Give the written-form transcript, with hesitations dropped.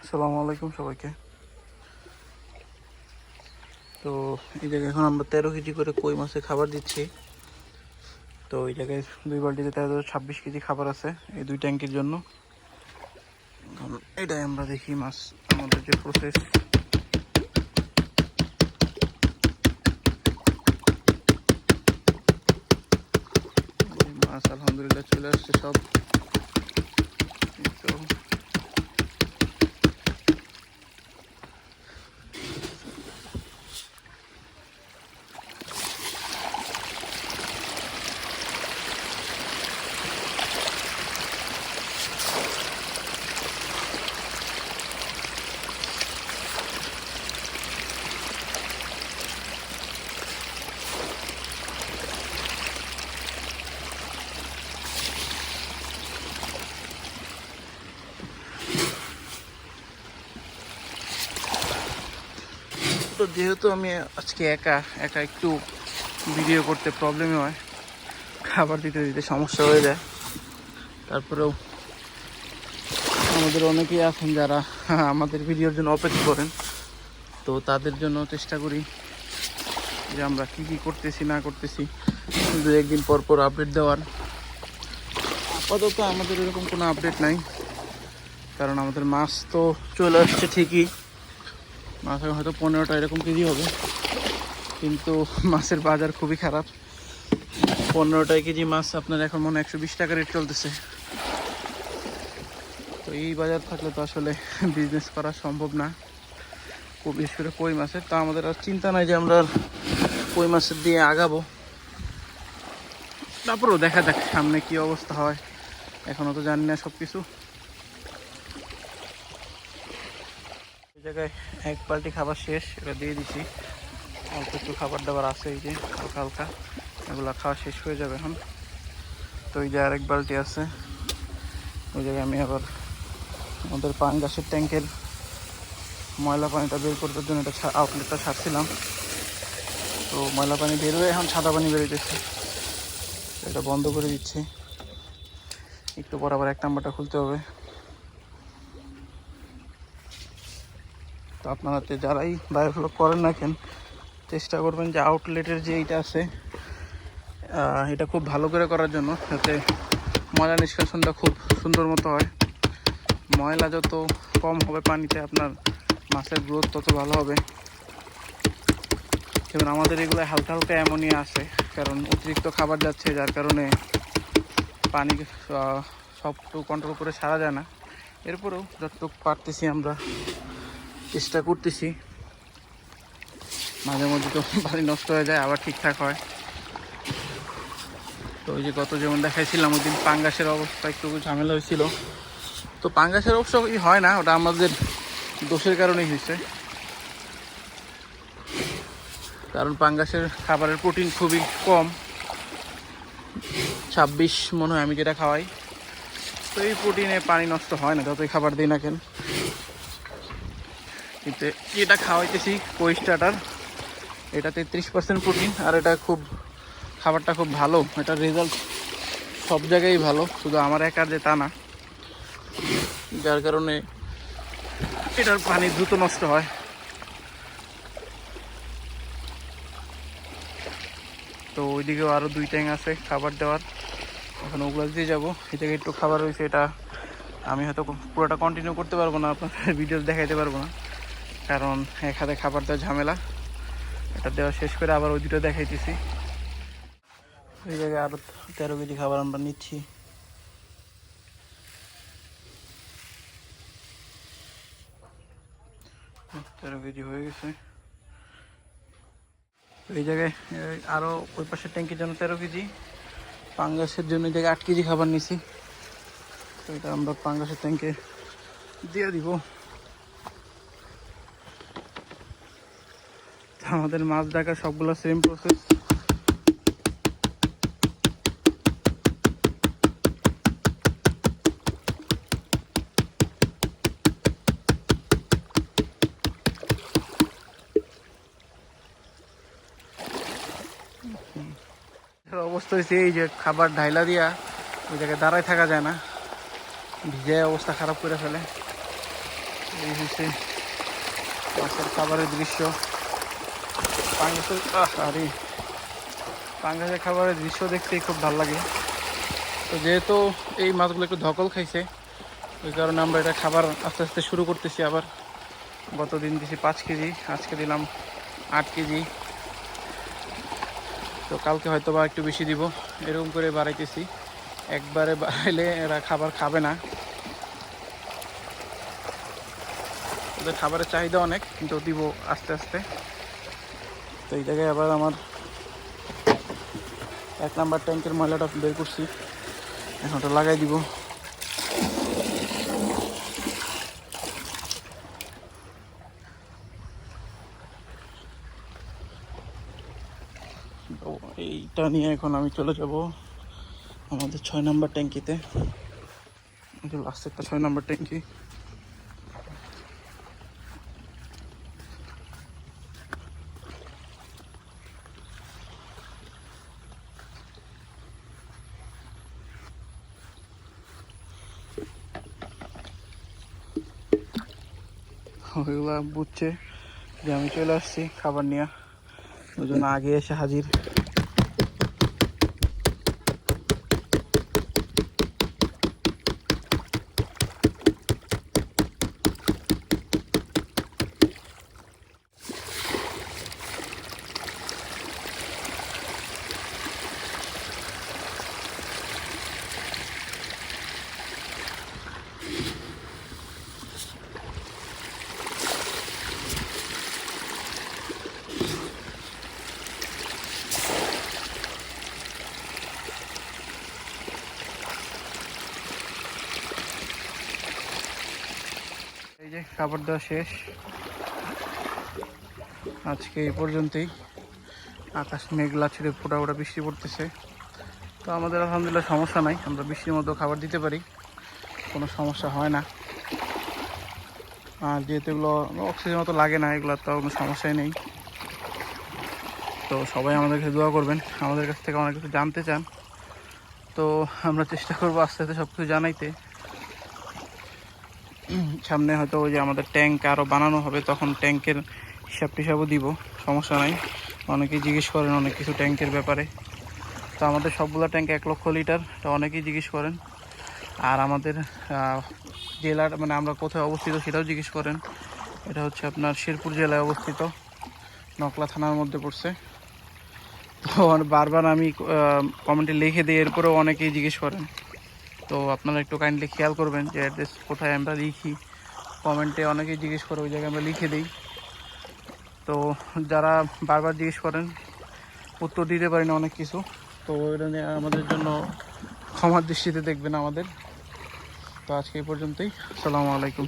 আসসালামু আলাইকুম সবাইকে। তো এই জায়গায় এখন আমরা 13 কেজি করে কই মাছের খাবার দিচ্ছি। তো এই জায়গায় 2 বালতিতে 26 কেজি খাবার আছে এই 2 ট্যাঙ্কির জন্য। এখন এটাই আমরা দেখি মাছ আমাদের যে প্রসেস। মাছ আলহামদুলিল্লাহ চলে আসছে সব। তো তো যেহেতু আমি আজকে একা একা একটু ভিডিও করতে প্রবলেমই হয়, খাবার দিতে দিতে সমস্যা হয়ে যায়। তারপরেও আমাদের অনেকেই আছেন যারা আমাদের ভিডিওর জন্য অপেক্ষা করেন। তো তাদের জন্য চেষ্টা করি যে আমরা কি কি করতেছি না করতেছি 2-1 দিন পর পর আপডেট দেওয়ার। আপাতত আমাদের এরকম কোনো আপডেট নাই, কারণ আমাদের মাছ তো চলে আসছে ঠিকই। মাছ হয়তো 15টা এরকম কেজি হবে, কিন্তু মাছের বাজার খুবই খারাপ। 15টা কেজি মাছ আপনার এখন মনে 120 টাকা রেট চলতেছে। তো এই বাজার থাকলে তো আসলে বিজনেস করা সম্ভব না, খুব বিশেষ করে কই মাছের। তো আমাদের আর চিন্তা নাই যে আমরা কই মাছের দিয়ে আগাবো। তারপরেও দেখা যাক সামনে কি অবস্থা হয়, এখনও তো জানি না সব কিছু। এই জায়গায় 1 বালতি খাবার শেষ, এটা দিয়ে দিচ্ছি। অল্প একটু খাবার দাবার আছে, এই যে হালকা হালকা এগুলো খাওয়া শেষ হয়ে যাবে এখন। তো এই যে আরেক বালতি আছে, ওই জায়গায় আমি আবার আমাদের পাঙ্গাসের ট্যাঙ্কের ময়লা পানিটা বের করবার জন্য এটা আউটলেটটা ছাড়ছিলাম। তো ময়লা পানি বের হয়ে এখন সাদা পানি বেরোতেছে, এটা বন্ধ করে দিচ্ছি। একটু পর আবার 1 নাম্বারটা খুলতে হবে। তো আপনারা যারাই বায়োফ্লক করেন না কেন, চেষ্টা করবেন যে আউটলেটের যে এইটা আছে এটা খুব ভালো করে করার জন্য, যাতে ময়লা নিষ্কাশনটা খুব সুন্দর মতো হয়। ময়লা যত কম হবে পানিতে, আপনার মাছের গ্রোথ তত ভালো হবে। যেমন আমাদের এগুলো হালকা হালকা অ্যামোনিয়া আছে, কারণ অতিরিক্ত খাবার যাচ্ছে, যার কারণে পানি সবটুকু কন্ট্রোল করে সারা যায় না। এরপরেও যতটুকু পারতেছি আমরা চেষ্টা করতেছি। মাঝে মধ্যে তো পানি নষ্ট হয়ে যায়, আবার ঠিকঠাক হয়। তো ওই যে গত যেমন দেখাইছিলাম ওই দিন পাঙ্গাসের অবস্থা একটু ঝামেলা হয়েছিল। তো পাঙ্গাসের অবস্থা হয় না, ওটা আমাদের দোষের কারণেই হয়েছে। কারণ পাঙ্গাসের খাবারের প্রোটিন খুবই কম, 26 মনে হয় আমি যেটা খাওয়াই। তো এই প্রোটিনে পানি নষ্ট হয় না যতই খাবার দিই না কেন। কিন্তু যেটা খাওয়াইতেছি কই স্টার্টার, এটা 33% প্রোটিন, আর এটা খাবারটা খুব ভালো। এটার রেজাল্ট সব জায়গায় ভালো, শুধু আমার একার যে তা না, যার কারণে এটার পানি দ্রুত নষ্ট হয়। তো ওইদিকেও আরও 2 ট্যাঙ্ক আছে খাবার দেওয়ার, এখন ওগুলো দিয়ে যাবো। এই জায়গায় একটু খাবার রয়েছে, এটা আমি হয়তো পুরোটা কন্টিনিউ করতে পারবো না, আপনার ভিডিও দেখাইতে পারবো না, কারণ এক হাতে খাবার দেওয়া ঝামেলা। এটা দেওয়া শেষ করে আবার ওই দুটো দেখাইতেছি। এই জায়গায় আরও 13 কেজি খাবার আমরা নিচ্ছি। তেরো কেজি হয়ে গেছে। এই জায়গায় আরও ওই পাশের ট্যাঙ্কির জন্য 13 কেজি, পাঙ্গাসের জন্য এই জায়গায় 8 কেজি খাবার নিছি। তো এটা আমরা পাঙ্গাসের ট্যাঙ্কে দিয়ে দিব। আমাদের মাছ ডাকা সবগুলো সেম প্রসেস। অবস্থা হয়েছে এই যে খাবার ঢাইলা দিয়া ওই জায়গায় দাঁড়ায় থাকা যায় না, ভিজে অবস্থা খারাপ করে ফেলে। এই হচ্ছে মাছের খাবারের দৃশ্য। পাঙ্গাসের আরে পাঙ্গাসের খাবারের দৃশ্য দেখতে খুব ভালো লাগে। তো যেহেতু এই মাছগুলো একটু ধকল খাইছে, ওই কারণে আমরা এটা খাবার আস্তে আস্তে শুরু করতেছি আবার। গতদিন দিছি 5 কেজি, আজকে দিলাম 8 কেজি। তো কালকে হয়তো বা একটু বেশি দিব, এরকম করে বাড়াইতেছি। একবারে বাড়াইলে এরা খাবার খাবে না, ওদের খাবারের চাহিদা অনেক, কিন্তু দিব আস্তে আস্তে। তো এই জায়গায় আবার আমার 1 নাম্বার ট্যাঙ্কের ময়লাটা বের করছি, এখন ওটা লাগাই দিব। তো এইটা নিয়ে এখন আমি চলে যাব আমাদের 6 নাম্বার ট্যাঙ্কিতে। এটা লাস্ট একটা 6 নাম্বার ট্যাঙ্কি। ওইগুলা বুঝছে যে আমি চলে আসছি খাবার নিয়ে, ওই জন্য আগে এসে হাজির। এই যে খাবার দেওয়া শেষ, আজকে এই পর্যন্তই। আকাশ মেঘলা ছেড়ে ফোটা ফোটা বৃষ্টি পড়তেছে। তো আমাদের আলহামদুলিল্লাহ সমস্যা নাই, আমরা বৃষ্টির মধ্যেও খাবার দিতে পারি, কোনো সমস্যা হয় না। আর যেহেতু এগুলো অক্সিজেন মতো লাগে না, এগুলো তো কোনো সমস্যাই নেই। তো সবাই আমাদেরকে দোয়া করবেন, আমাদের কাছ থেকে অনেক কিছু জানতে চান, তো আমরা চেষ্টা করবো আস্তে আস্তে সব কিছু জানাইতে। সামনে হয়তো ওই যে আমাদের ট্যাঙ্ক আরও বানানো হবে, তখন ট্যাঙ্কের হিসাব টিসাবও দিব, সমস্যা নাই। অনেকেই জিজ্ঞেস করেন অনেক কিছু ট্যাঙ্কের ব্যাপারে। তো আমাদের সবগুলো ট্যাঙ্ক 1 লক্ষ লিটার, তো অনেকেই জিজ্ঞেস করেন। আর আমাদের জেলার মানে আমরা কোথায় অবস্থিত সেটাও জিজ্ঞেস করেন। এটা হচ্ছে আপনার শেরপুর জেলায় অবস্থিত, নকলা থানার মধ্যে পড়ছে। তো বারবার আমি কমেন্টে লিখে দিই, এরপরেও অনেকেই জিজ্ঞেস করেন। তো আপনারা একটু কাইন্ডলি খেয়াল করবেন যে অ্যাড্রেস কোথায় আমরা লিখি। কমেন্টে অনেকেই জিজ্ঞেস করে, ওই জায়গায় আমরা লিখে দিই। তো যারা বারবার জিজ্ঞেস করেন উত্তর দিতে পারি না অনেক কিছু, তো এটা নিয়ে আমাদের জন্য ক্ষমার দৃষ্টিতে দেখবেন আমাদের। তো আজকে এই পর্যন্তই, আসসালামু আলাইকুম।